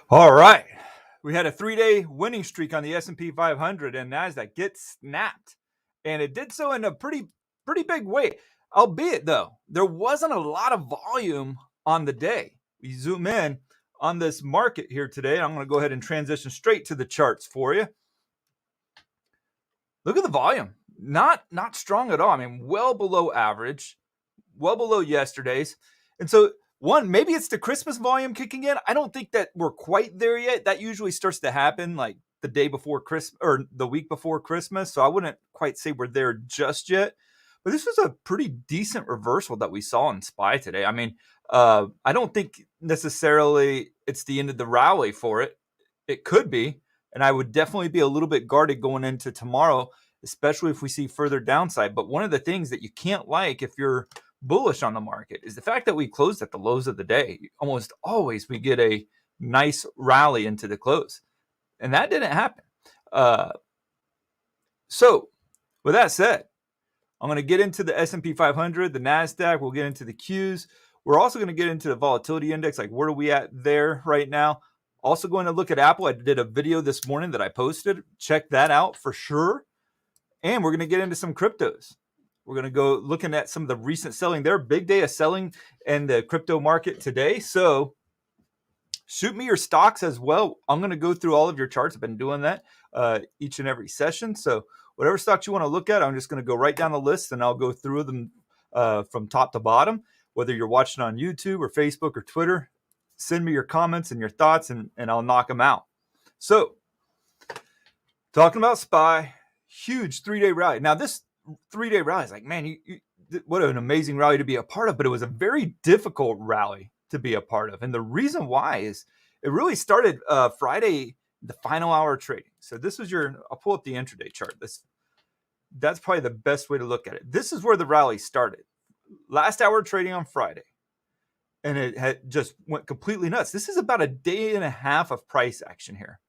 All right. We had a 3-day winning streak on the S&P 500 and NASDAQ get snapped. And it did so in a pretty big way. Albeit, though, there wasn't a lot of volume on the day. We zoom in on this market here today. I'm going to go ahead and transition straight to the charts for you. Look at the volume. Not strong at all. I mean, well below average, well below yesterday's. And so maybe it's the Christmas volume kicking in. I don't think that we're quite there yet. That usually starts to happen like the day before Christmas or the week before Christmas. So I wouldn't quite say we're there just yet. But this was a pretty decent reversal that we saw in SPY today. I mean, I don't think necessarily it's the end of the rally for it. It could be. And I would definitely be a little bit guarded going into tomorrow, especially if we see further downside. But one of the things that you can't like if you're bullish on the market is the fact that we closed at the lows of the day. Almost always we get a nice rally into the close, and that didn't happen. So with that said, I'm going to get into the S&P 500, the NASDAQ. We'll get into the Qs. We're also going to get into the volatility index, like where are we at there right now. Also going to look at Apple. I did a video this morning that I posted. Check that out for sure. And we're going to get into some cryptos. We're going to go looking at some of the recent selling there. Big day of selling in the crypto market today. So shoot me your stocks as well. I'm going to go through all of your charts. I've been doing that each and every session. So whatever stocks you want to look at, I'm just going to go right down the list and I'll go through them from top to bottom. Whether you're watching on YouTube or Facebook or Twitter, send me your comments and your thoughts and I'll knock them out. So talking about SPY, huge 3-day rally. Now this 3-day rally is like, man, what an amazing rally to be a part of, but it was a very difficult rally to be a part of. And the reason why is it really started Friday, the final hour trading. So this was I'll pull up the intraday chart. That's probably the best way to look at it. This is where the rally started. Last hour trading on Friday. And it had just went completely nuts. This is about a day and a half of price action here.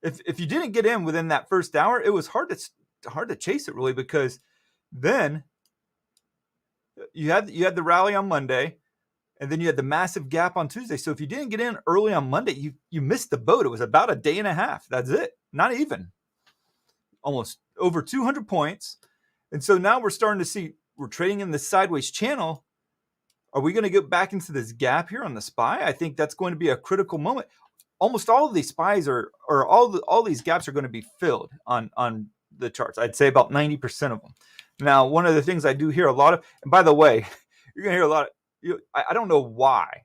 If you didn't get in within that first hour, it was hard to chase it really, because then you had the rally on Monday, and then you had the massive gap on Tuesday. So if you didn't get in early on Monday, you missed the boat. It was about a day and a half. That's it. Not even. Almost over 200 points. And so now we're starting to see we're trading in the sideways channel. Are we going to get back into this gap here on the SPY? I think that's going to be a critical moment. Almost all of these SPYs all these gaps are going to be filled on the charts. I'd say about 90% of them. Now, one of the things I do hear a lot of, and by the way, you're going to hear a lot of, I don't know why,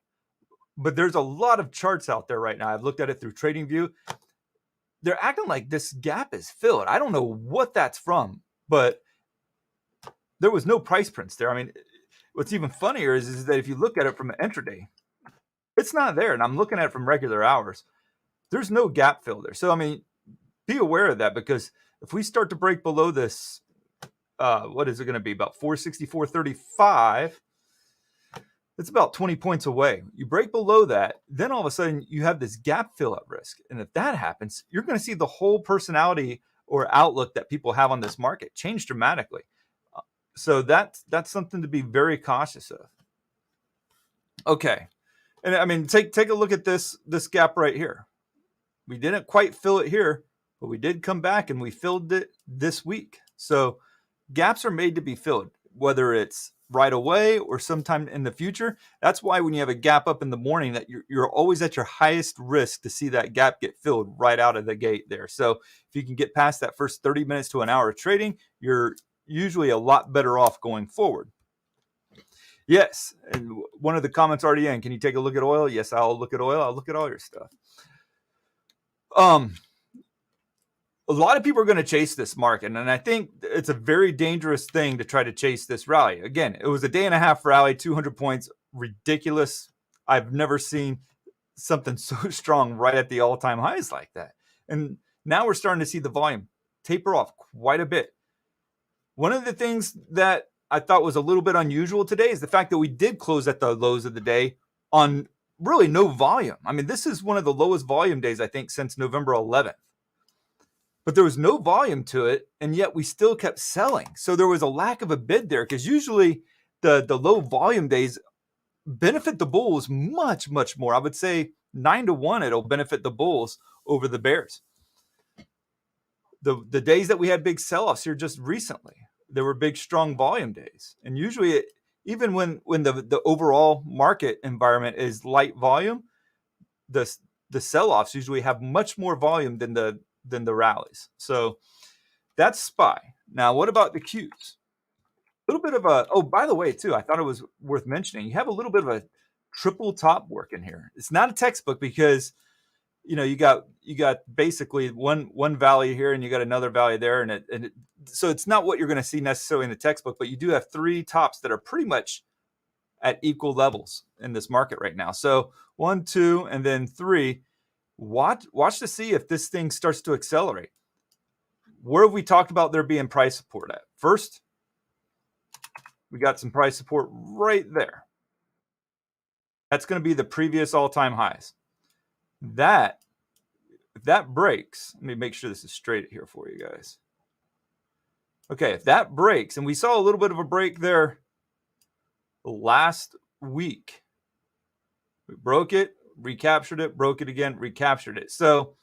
but there's a lot of charts out there right now. I've looked at it through TradingView. They're acting like this gap is filled. I don't know what that's from, but there was no price prints there. I mean, what's even funnier is that if you look at it from an intraday, it's not there. And I'm looking at it from regular hours. There's no gap fill there. So, I mean, be aware of that, because if we start to break below this, what is it going to be? About 464.35. It's about 20 points away. You break below that, then all of a sudden you have this gap fill at risk. And if that happens, you're going to see the whole personality or outlook that people have on this market change dramatically. So that's something to be very cautious of. Okay. And I mean, take a look at this gap right here. We didn't quite fill it here, but we did come back and we filled it this week. So gaps are made to be filled, whether it's right away or sometime in the future. That's why when you have a gap up in the morning, that you're always at your highest risk to see that gap get filled right out of the gate there. So if you can get past that first 30 minutes to an hour of trading, you're usually a lot better off going forward. Yes, and one of the comments already in, can you take a look at oil? Yes, I'll look at oil. I'll look at all your stuff. A lot of people are going to chase this market, and I think it's a very dangerous thing to try to chase this rally. Again, it was a day and a half rally, 200 points, ridiculous. I've never seen something so strong right at the all-time highs like that. And now we're starting to see the volume taper off quite a bit. One of the things that I thought was a little bit unusual today is the fact that we did close at the lows of the day on really no volume. I mean, this is one of the lowest volume days, I think, since November 11th. But there was no volume to it, and yet we still kept selling. So there was a lack of a bid there, because usually the low volume days benefit the bulls much, much more. I would say 9-1, it'll benefit the bulls over the bears. The days that we had big sell-offs here just recently, there were big, strong volume days. And usually, even when the overall market environment is light volume, the sell-offs usually have much more volume than the rallies. So that's SPY. Now, what about the Qs? A little bit of a, oh, by the way, too, I thought it was worth mentioning. You have a little bit of a triple top work in here. It's not a textbook because you got basically one value here and you got another value there, and so it's not what you're going to see necessarily in the textbook, but you do have three tops that are pretty much at equal levels in this market right now. So 1, 2, and then 3. Watch to see if this thing starts to accelerate. Where have we talked about there being price support at? First, we got some price support right there. That's going to be the previous all-time highs. If that breaks, let me make sure this is straight here for you guys. Okay, if that breaks, and we saw a little bit of a break there last week. We broke it, recaptured it, broke it again, recaptured it. So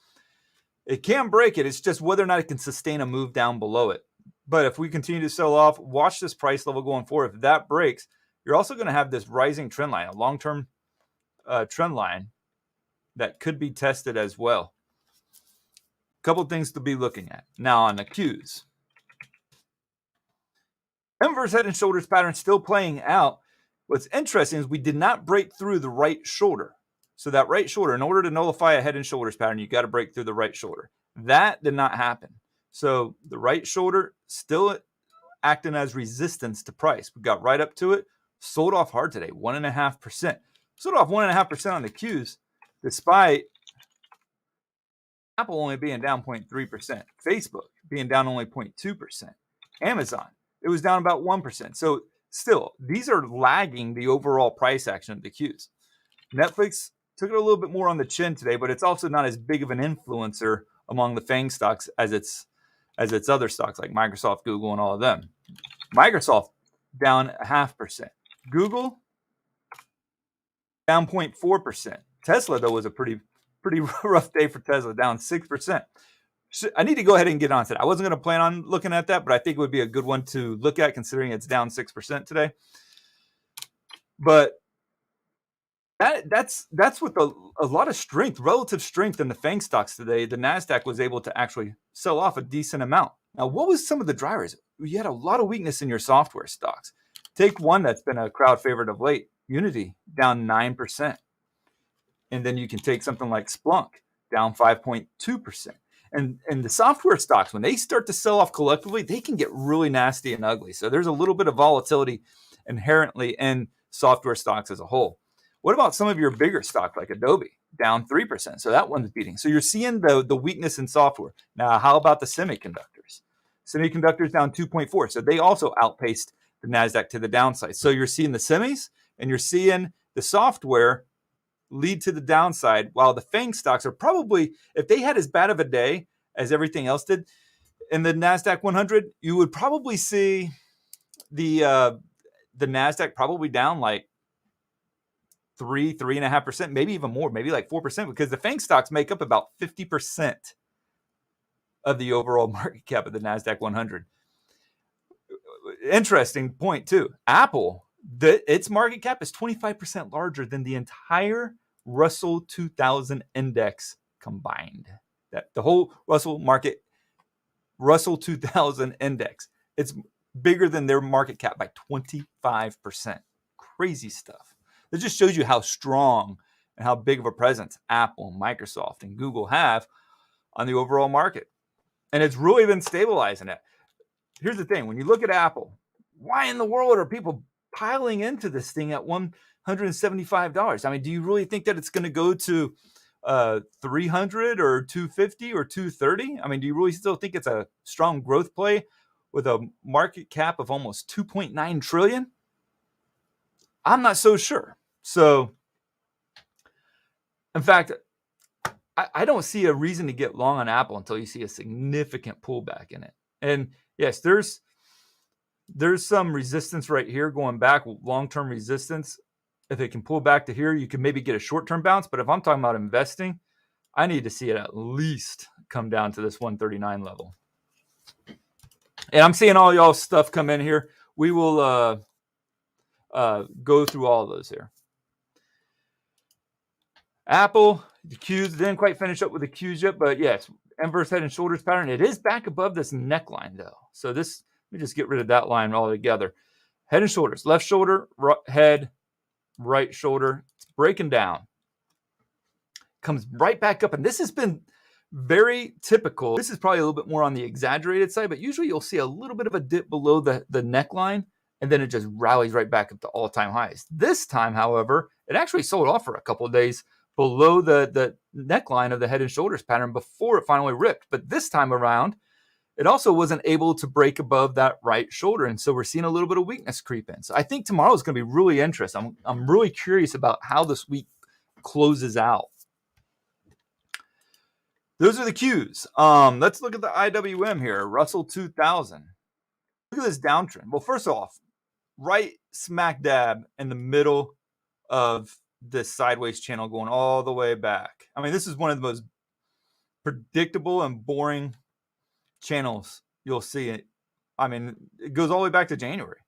it can break it. It's just whether or not it can sustain a move down below it. But if we continue to sell off, watch this price level going forward. If that breaks, you're also going to have this rising trend line, a long-term trend line that could be tested as well. A couple of things to be looking at. Now on the Qs. Inverse head and shoulders pattern still playing out. What's interesting is we did not break through the right shoulder. So that right shoulder, in order to nullify a head and shoulders pattern, you got to break through the right shoulder. That did not happen. So the right shoulder still acting as resistance to price. We got right up to it, sold off hard today, 1.5%. Sold off 1.5% on the Qs, despite Apple only being down 0.3%, Facebook being down only 0.2%, Amazon, it was down about 1%. So still, these are lagging the overall price action of the Qs. Netflix took it a little bit more on the chin today, but it's also not as big of an influencer among the FANG stocks as its other stocks like Microsoft, Google, and all of them. Microsoft down 0.5%. Google down 0.4%. Tesla, though, was a pretty rough day for Tesla, down 6%. I need to go ahead and get onto that. I wasn't going to plan on looking at that, but I think it would be a good one to look at considering it's down 6% today. But that's with a lot of strength, relative strength in the FANG stocks today. The NASDAQ was able to actually sell off a decent amount. Now, what was some of the drivers? You had a lot of weakness in your software stocks. Take one that's been a crowd favorite of late, Unity, down 9%. And then you can take something like Splunk, down 5.2%. And the software stocks, when they start to sell off collectively, they can get really nasty and ugly. So there's a little bit of volatility inherently in software stocks as a whole. What about some of your bigger stocks like Adobe, down 3%? So that one's beating. So you're seeing the weakness in software. Now, how about the semiconductors? Semiconductors down 2.4%. So they also outpaced the NASDAQ to the downside. So you're seeing the semis and you're seeing the software lead to the downside, while the FANG stocks are probably, if they had as bad of a day as everything else did in the NASDAQ 100, you would probably see the NASDAQ probably down like 3.5%, maybe even more, maybe like 4%, because the FANG stocks make up about 50% of the overall market cap of the NASDAQ 100. Interesting point too. Apple, its market cap is 25% larger than the entire Russell 2000 index combined. That the whole Russell 2000 index, it's bigger than their market cap by 25%. Crazy stuff. That just shows you how strong and how big of a presence Apple, Microsoft, and Google have on the overall market. And it's really been stabilizing it. Here's the thing. When you look at Apple, why in the world are people piling into this thing at $175? I mean, do you really think that it's going to go to 300 or 250 or 230? I mean, do you really still think it's a strong growth play with a market cap of almost 2.9 trillion? I'm not so sure. So, in fact, I don't see a reason to get long on Apple until you see a significant pullback in it. And yes, there's some resistance right here going back, long-term resistance. If it can pull back to here, you can maybe get a short-term bounce. But if I'm talking about investing, I need to see it at least come down to this 139 level. And I'm seeing all y'all stuff come in here. We will go through all of those here. Apple, the Qs didn't quite finish up with the Qs yet, but yes, inverse head and shoulders pattern. It is back above this neckline though. So this, let me just get rid of that line altogether. Head and shoulders, left shoulder, head, right shoulder. It's breaking down. Comes right back up. And this has been very typical. This is probably a little bit more on the exaggerated side, but usually you'll see a little bit of a dip below the neckline, and then it just rallies right back up to all-time highs. This time, however, it actually sold off for a couple of days below the neckline of the head and shoulders pattern before it finally ripped. But this time around, it also wasn't able to break above that right shoulder. And so we're seeing a little bit of weakness creep in. So I think tomorrow is going to be really interesting. I'm really curious about how this week closes out. Those are the Qs. Let's look at the IWM here, Russell 2000. Look at this downtrend. Well, first off, right smack dab in the middle of this sideways channel going all the way back. I mean, this is one of the most predictable and boring channels you'll see. It. I mean, it goes all the way back to January.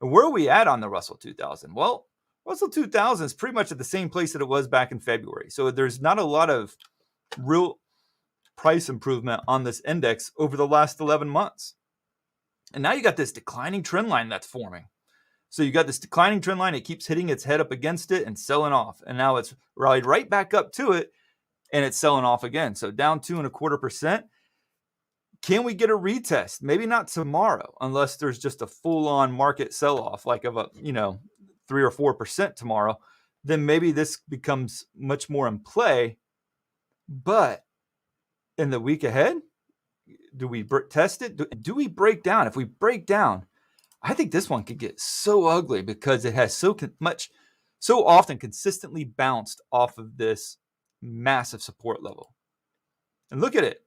And where are we at on the Russell 2000? Well, Russell 2000 is pretty much at the same place that it was back in February. So there's not a lot of real price improvement on this index over the last 11 months. And now you got this declining trend line that's forming. So you got this declining trend line. It keeps hitting its head up against it and selling off. And now it's rallied right back up to it and it's selling off again. So down 2.25%. Can we get a retest? Maybe not tomorrow, unless there's just a full-on market sell-off, like of a 3 or 4% tomorrow. Then maybe this becomes much more in play. But in the week ahead, do we test it? Do we break down? If we break down, I think this one could get so ugly because it has so often consistently bounced off of this massive support level. And look at it.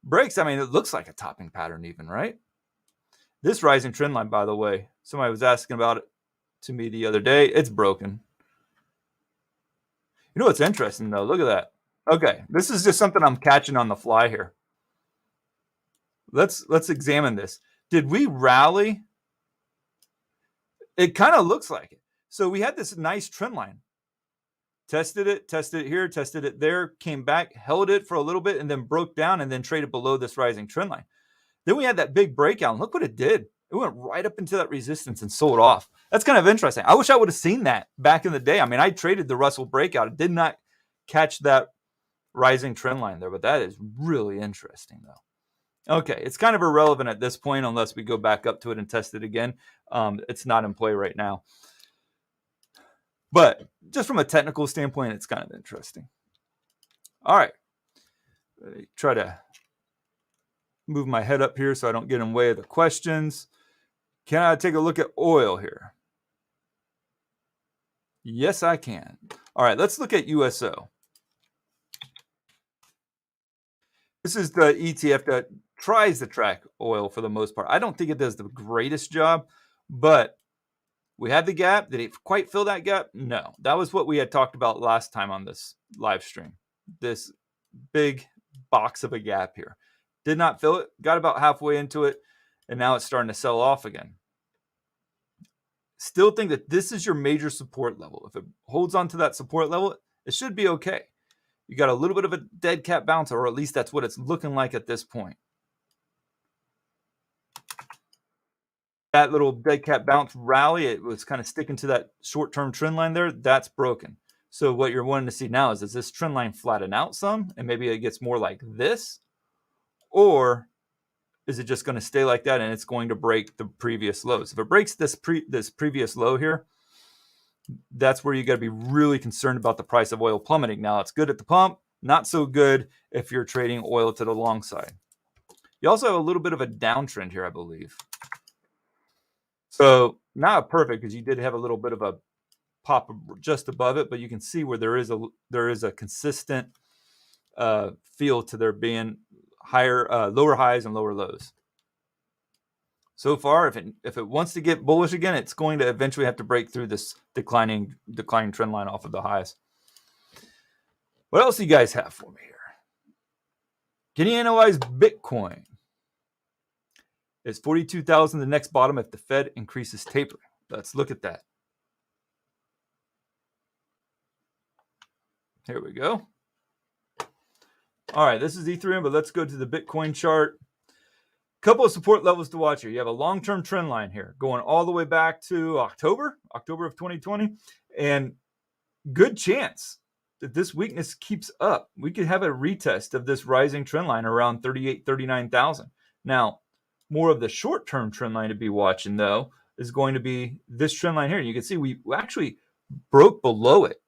Breaks, I mean, it looks like a topping pattern even, right? This rising trend line, by the way, somebody was asking about it to me the other day. It's broken. You know what's interesting, though? Look at that. Okay, this is just something I'm catching on the fly here. Let's examine this. Did we rally? It kind of looks like it. So we had this nice trend line. Tested it here, tested it there, came back, held it for a little bit, and then broke down and then traded below this rising trend line. Then we had that big breakout, and look what it did. It went right up into that resistance and sold off. That's kind of interesting. I wish I would have seen that back in the day. I mean, I traded the Russell breakout. I did not catch that rising trend line there, but that is really interesting, though. Okay, it's kind of irrelevant at this point unless we go back up to it and test it again. It's not in play right now. But just from a technical standpoint, it's kind of interesting. All right. Try to move my head up here so I don't get in the way of the questions. Can I take a look at oil here? Yes, I can. All right, let's look at USO. This is the ETF that tries to track oil for the most part. I don't think it does the greatest job, but we had the gap. Did it quite fill that gap? No. That was what we had talked about last time on this live stream. This big box of a gap here. Did not fill it. Got about halfway into it, and now it's starting to sell off again. Still think that this is your major support level. If it holds on to that support level, it should be okay. You got a little bit of a dead cat bounce, or at least that's what it's looking like at this point. That little dead cat bounce rally, it was kind of sticking to that short-term trend line there. That's broken. So what you're wanting to see now is, does this trend line flatten out some and maybe it gets more like this? Or is it just going to stay like that and it's going to break the previous lows? If it breaks this previous low here, that's where you got to be really concerned about the price of oil plummeting. Now, it's good at the pump, not so good if you're trading oil to the long side. You also have a little bit of a downtrend here, I believe. So not perfect, because you did have a little bit of a pop just above it, but you can see where there is a consistent feel to there being higher, lower highs and lower lows. So far, if it wants to get bullish again, it's going to eventually have to break through this declining trend line off of the highs. What else do you guys have for me here? Can you analyze Bitcoin? Is 42,000 the next bottom if the Fed increases tapering? Let's look at that. Here we go. All right, this is Ethereum, but let's go to the Bitcoin chart. Couple of support levels to watch here. You have a long-term trend line here going all the way back to October of 2020, and good chance that this weakness keeps up. We could have a retest of this rising trend line around 39,000. Now, more of the short-term trend line to be watching, though, is going to be this trend line here. You can see we actually broke below it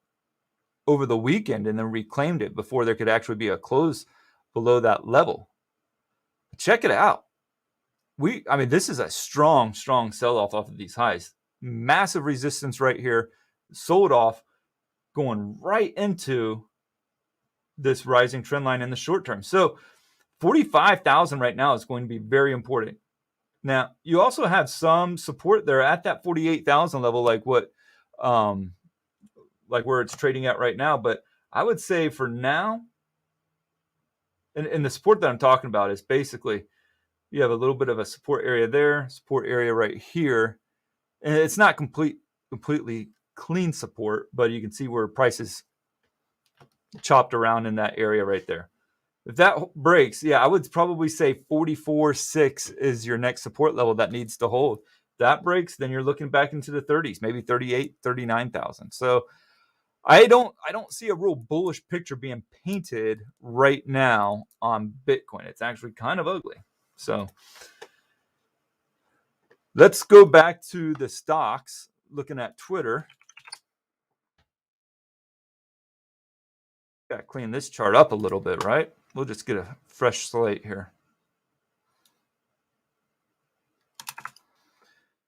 over the weekend and then reclaimed it before there could actually be a close below that level. Check it out. I mean, this is a strong sell-off off of these highs. Massive resistance right here, sold off, going right into this rising trend line in the short term. So 45,000 right now is going to be very important. Now, you also have some support there at that 48,000 level, like what, like where it's trading at right now. But I would say for now, and the support that I'm talking about is basically, you have a little bit of a support area there, support area right here. And it's not completely clean support, but you can see where prices chopped around in that area right there. If that breaks, yeah, I would probably say 44.6 is your next support level that needs to hold. If that breaks, then you're looking back into the 30s, maybe 38, 39,000. So I don't see a real bullish picture being painted right now on Bitcoin. It's actually kind of ugly. So let's go back to the stocks, looking at Twitter. Got to clean this chart up a little bit, right? We'll just get a fresh slate here.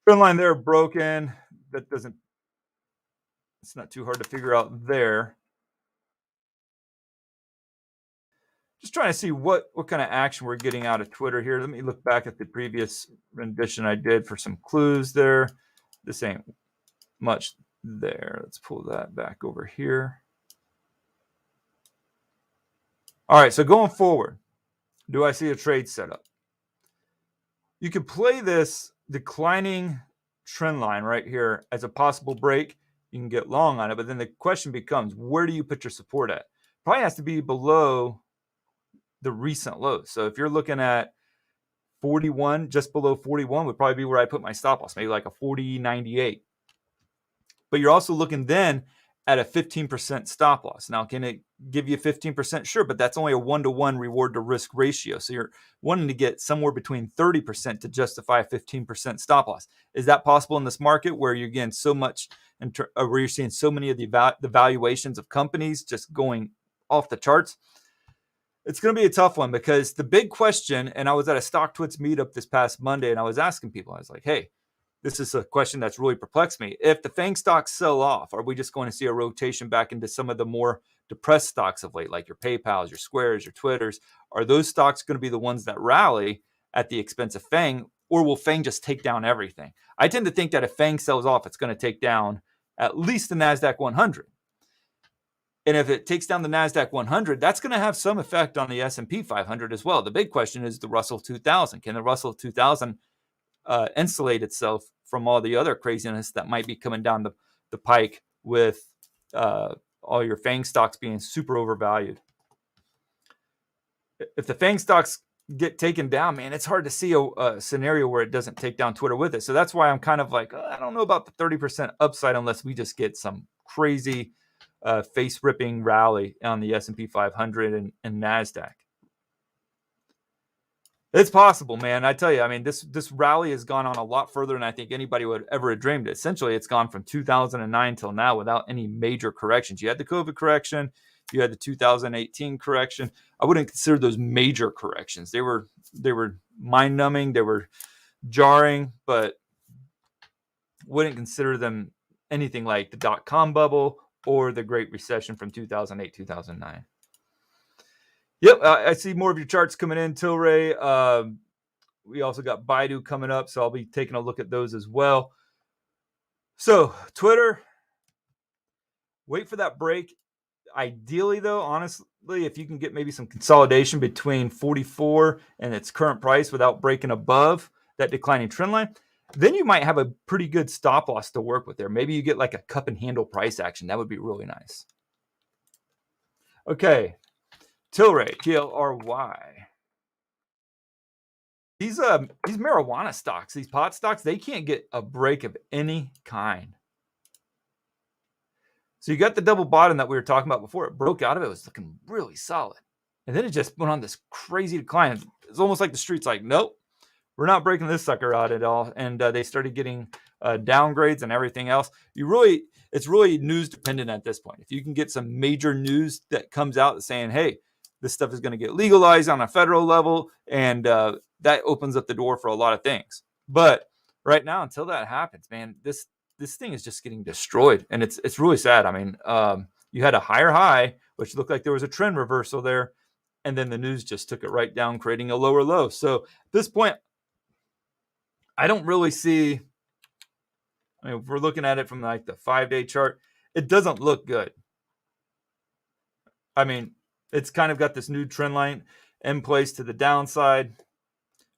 Trend line there broken. That doesn't, it's not too hard to figure out there. Just trying to see what kind of action we're getting out of Twitter here. Let me look back at the previous rendition I did for some clues there. This ain't much there. Let's pull that back over here. All right, so going forward, do I see a trade setup? You could play this declining trend line right here as a possible break. You can get long on it, but then the question becomes, where do you put your support at? Probably has to be below the recent lows. So if you're looking at 41, just below 41 would probably be where I put my stop loss, maybe like a 40.98. But you're also looking then at a 15% stop loss. Now, can it give you 15%? Sure, but that's only a 1-to-1 reward to risk ratio. So you're wanting to get somewhere between 30% to justify a 15% stop loss. Is that possible in this market where you're getting so much, where you're seeing so many of the valuations of companies just going off the charts? It's going to be a tough one, because the big question, and I was at a StockTwits meetup this past Monday, and I was asking people, I was like, hey, this is a question that's really perplexed me. If the FANG stocks sell off, are we just going to see a rotation back into some of the more depressed stocks of late, like your PayPals, your Squares, your Twitters? Are those stocks going to be the ones that rally at the expense of FANG, or will FANG just take down everything? I tend to think that if FANG sells off, it's going to take down at least the NASDAQ 100. And if it takes down the NASDAQ 100, that's going to have some effect on the S&P 500 as well. The big question is the Russell 2000. Can the Russell 2000 insulate itself from all the other craziness that might be coming down the pike with all your FANG stocks being super overvalued? If the FANG stocks get taken down, man, it's hard to see a scenario where it doesn't take down Twitter with it. So that's why I'm kind of like, I don't know about the 30% upside unless we just get some crazy face-ripping rally on the S&P 500 and NASDAQ. It's possible, man. I tell you, I mean, this rally has gone on a lot further than I think anybody would ever have dreamed. Essentially, it's gone from 2009 till now without any major corrections. You had the COVID correction. You had the 2018 correction. I wouldn't consider those major corrections. They were mind-numbing. They were jarring, but wouldn't consider them anything like the dot-com bubble or the Great Recession from 2008, 2009. Yep, I see more of your charts coming in, Tilray. We also got Baidu coming up, so I'll be taking a look at those as well. So Twitter, wait for that break. Ideally, though, honestly, if you can get maybe some consolidation between 44 and its current price without breaking above that declining trend line, then you might have a pretty good stop loss to work with there. Maybe you get like a cup and handle price action. That would be really nice. Okay, Tilray, TLRY. These marijuana stocks, these pot stocks, they can't get a break of any kind. So you got the double bottom that we were talking about before. It broke out of it. It was looking really solid. And then it just went on this crazy decline. It's almost like the street's like, nope, we're not breaking this sucker out at all. And they started getting downgrades and everything else. It's really news dependent at this point. If you can get some major news that comes out saying, hey, this stuff is going to get legalized on a federal level, and that opens up the door for a lot of things. But right now, until that happens, man, this thing is just getting destroyed, and it's really sad. I mean, you had a higher high, which looked like there was a trend reversal there, and then the news just took it right down, creating a lower low. So at this point, I don't really see. I mean, if we're looking at it from like the 5-day chart, it doesn't look good. I mean, it's kind of got this new trend line in place to the downside.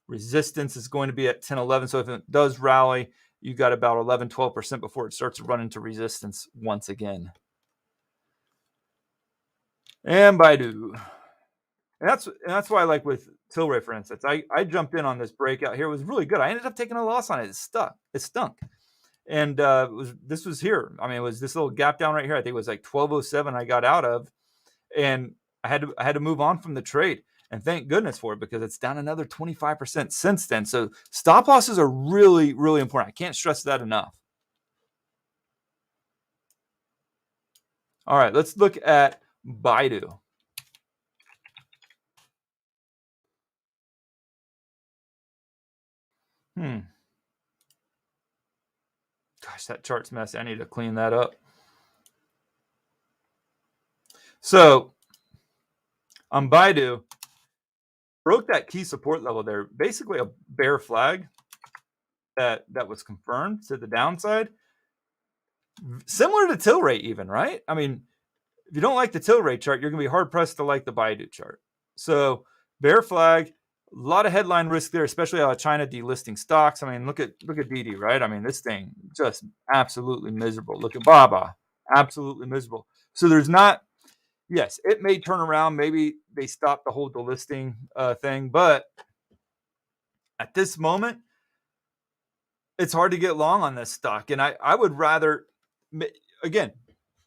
Resistance is going to be at 10-11. So if it does rally, you got about 11-12% before it starts to run into resistance once again. And Baidu. And that's why I like with Tilray, for instance. I jumped in on this breakout here. It was really good. I ended up taking a loss on it. It stunk. And this was here. I mean, it was this little gap down right here. I think it was like 1207 I got out of. And I had to move on from the trade. And thank goodness for it, because it's down another 25% since then. So stop losses are really, really important. I can't stress that enough. All right, let's look at Baidu. Gosh, that chart's messy. I need to clean that up. So on Baidu, broke that key support level there. Basically a bear flag that was confirmed to the downside. Similar to Tilray even, right? I mean, if you don't like the Tilray chart, you're going to be hard-pressed to like the Baidu chart. So bear flag, a lot of headline risk there, especially out of China delisting stocks. I mean, look at Didi, right? I mean, this thing just absolutely miserable. Look at Baba, absolutely miserable. So there's not, yes, it may turn around. Maybe they stop the whole delisting thing, but at this moment, it's hard to get long on this stock. And I would rather, again,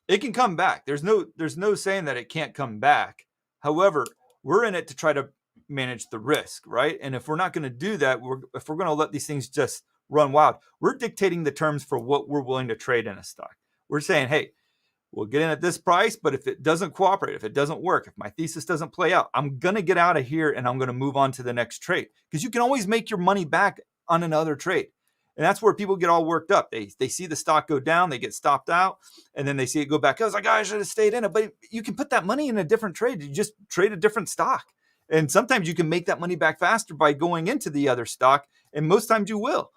it can come back. There's no saying that it can't come back. However, we're in it to try to manage the risk, right? And if we're not going to do that, if we're going to let these things just run wild, we're dictating the terms for what we're willing to trade in a stock. We're saying, hey, we'll get in at this price, but if it doesn't cooperate, if it doesn't work, if my thesis doesn't play out, I'm going to get out of here and I'm going to move on to the next trade, because you can always make your money back on another trade. And that's where people get all worked up. They see the stock go down, they get stopped out, and then they see it go back. I was like, I should have stayed in it. But you can put that money in a different trade. You just trade a different stock. And sometimes you can make that money back faster by going into the other stock, and most times you will.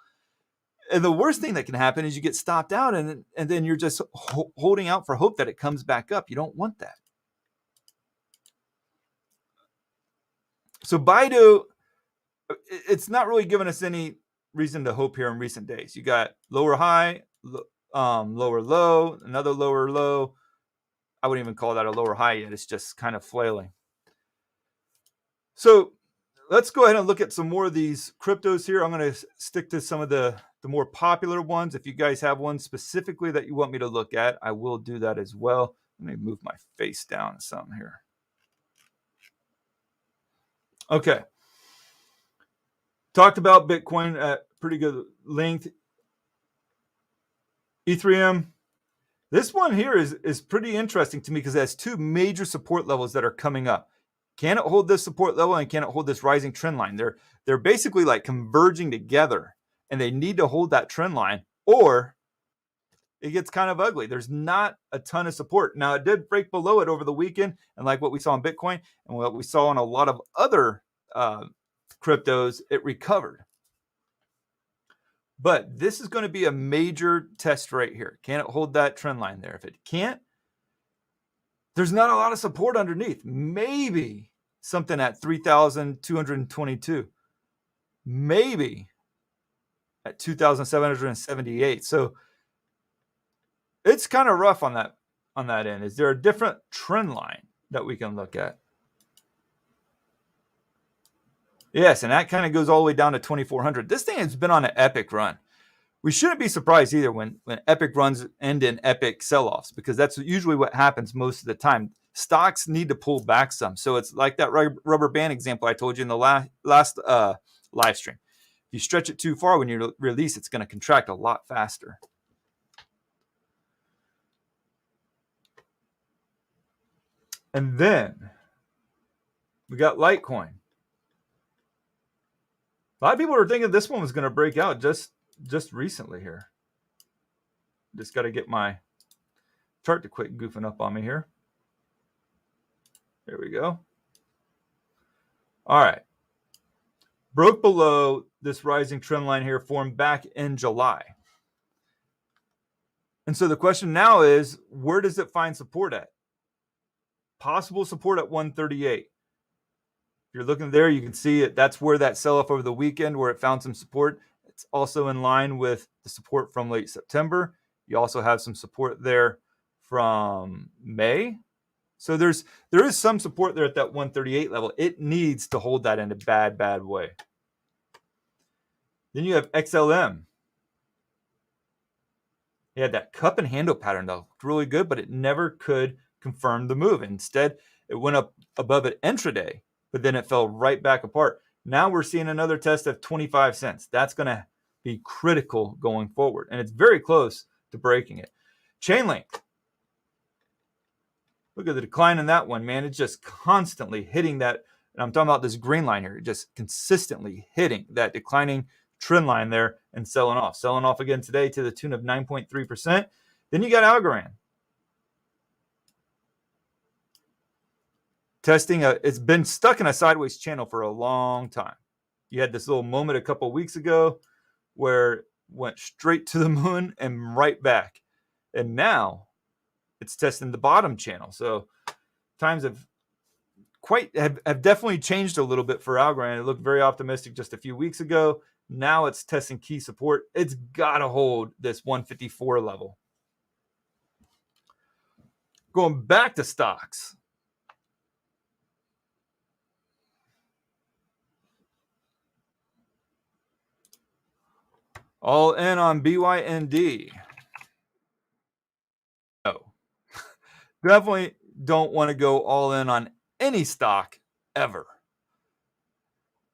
And the worst thing that can happen is you get stopped out, and then you're just holding out for hope that it comes back up. You don't want that. So Baidu, it's not really giving us any reason to hope here in recent days. You got lower high, lower low, another lower low. I wouldn't even call that a lower high yet. It's just kind of flailing. So let's go ahead and look at some more of these cryptos here. I'm going to stick to some of the more popular ones. If you guys have one specifically that you want me to look at, I will do that as well. Let me move my face down some here. Okay. Talked about Bitcoin at pretty good length. Ethereum. This one here is pretty interesting to me because it has two major support levels that are coming up. Can it hold this support level, and can it hold this rising trend line? They're basically like converging together, and they need to hold that trend line, or it gets kind of ugly. There's not a ton of support. Now, it did break below it over the weekend, and like what we saw in Bitcoin and what we saw on a lot of other cryptos, it recovered. But this is going to be a major test right here. Can it hold that trend line there? If it can't, there's not a lot of support underneath. Maybe something at 3,222. Maybe at 2,778. So it's kind of rough on that end. Is there a different trend line that we can look at? Yes, and that kind of goes all the way down to 2,400. This thing has been on an epic run. We shouldn't be surprised either when epic runs end in epic sell-offs, because that's usually what happens most of the time. Stocks need to pull back some. So it's like that rubber band example I told you in the last live stream. If you stretch it too far, when you release, it's going to contract a lot faster. And then we got Litecoin. A lot of people are thinking this one was going to break out just recently here. Just got to get my chart to quit goofing up on me here. There we go. All right. Broke below this rising trend line here, formed back in July. And so the question now is, where does it find support at? Possible support at 138. If you're looking there, you can see it. That's where that sell-off over the weekend, where it found some support. It's also in line with the support from late September. You also have some support there from May. So there is some support there at that 138 level. It needs to hold that in a bad way. Then you have XLM. It had that cup and handle pattern that looked really good, but it never could confirm the move. Instead, it went up above it intraday, but then it fell right back apart. Now we're seeing another test of 25 cents. That's going to be critical going forward, and it's very close to breaking it. Chainlink. Look at the decline in that one, man. It's just constantly hitting that, and I'm talking about this green line here, just consistently hitting that declining trend line there and selling off. Selling off again today to the tune of 9.3%. Then you got Algorand. Testing, it's been stuck in a sideways channel for a long time. You had this little moment a couple of weeks ago where it went straight to the moon and right back. And now it's testing the bottom channel. So times have definitely changed a little bit for Algorand. It looked very optimistic just a few weeks ago. Now it's testing key support. It's got to hold this 154 level. Going back to stocks. All in on BYND. No. Definitely don't want to go all in on any stock ever.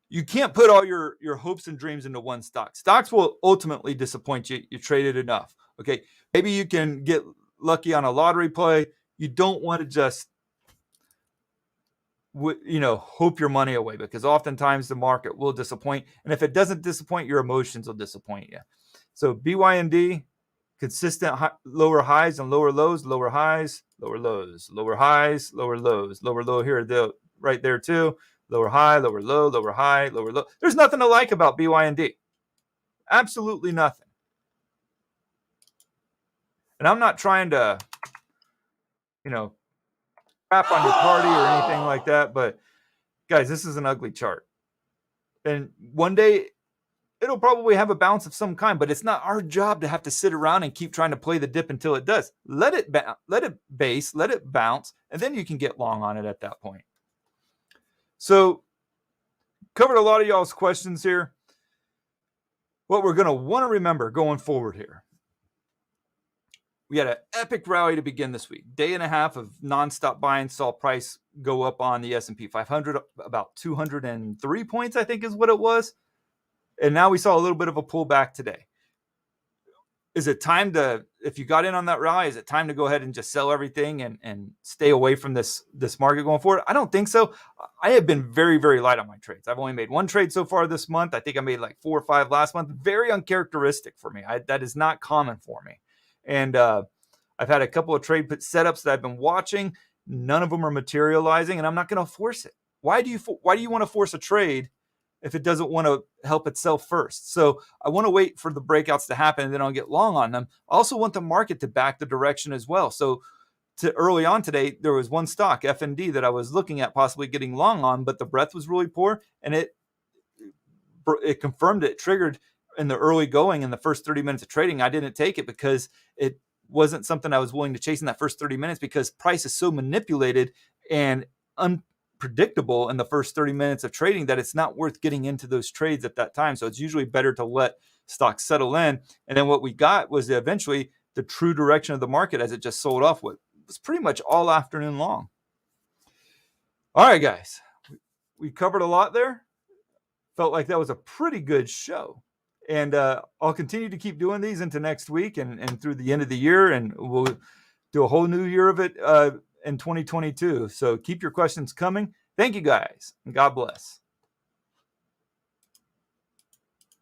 You can't put all your hopes and dreams into one stock. Stocks will ultimately disappoint you. You traded enough. Okay. Maybe you can get lucky on a lottery play. You don't want to just hope your money away, because oftentimes the market will disappoint. And if it doesn't disappoint, your emotions will disappoint you. So BYND, consistent lower highs and lower lows, lower highs, lower lows, lower highs, lower lows, lower low here, right there too. Lower high, lower low, lower high, lower low. There's nothing to like about BYND. Absolutely nothing. And I'm not trying to, crap on your party or anything like that. But guys, this is an ugly chart. And one day it'll probably have a bounce of some kind, but it's not our job to have to sit around and keep trying to play the dip until it does. Let it base, let it bounce, and then you can get long on it at that point. So covered a lot of y'all's questions here. What we're going to want to remember going forward here. We had an epic rally to begin this week. Day and a half of nonstop buying, saw price go up on the S&P 500, about 203 points, I think is what it was. And now we saw a little bit of a pullback today. Is it time to, if you got in on that rally, is it time to go ahead and just sell everything and stay away from this market going forward? I don't think so. I have been very, very light on my trades. I've only made one trade so far this month. I think I made like 4 or 5 last month. Very uncharacteristic for me. That is not common for me. And I've had a couple of trade setups that I've been watching. None of them are materializing, and I'm not going to force it. Why do you want to force a trade if it doesn't want to help itself first. So I want to wait for the breakouts to happen, and then I'll get long on them. I also want the market to back the direction as well. So early on today, there was one stock, FND, that I was looking at possibly getting long on, but the breadth was really poor, and it confirmed it triggered in the early going in the first 30 minutes of trading. I didn't take it because it wasn't something I was willing to chase in that first 30 minutes, because price is so manipulated and unpredictable in the first 30 minutes of trading that it's not worth getting into those trades at that time. So it's usually better to let stocks settle in. And then what we got was eventually the true direction of the market as it just sold off. What was pretty much all afternoon long. All right, guys, we covered a lot there. Felt like that was a pretty good show. And I'll continue to keep doing these into next week and through the end of the year. And we'll do a whole new year of it in 2022. So keep your questions coming. Thank you, guys. And God bless.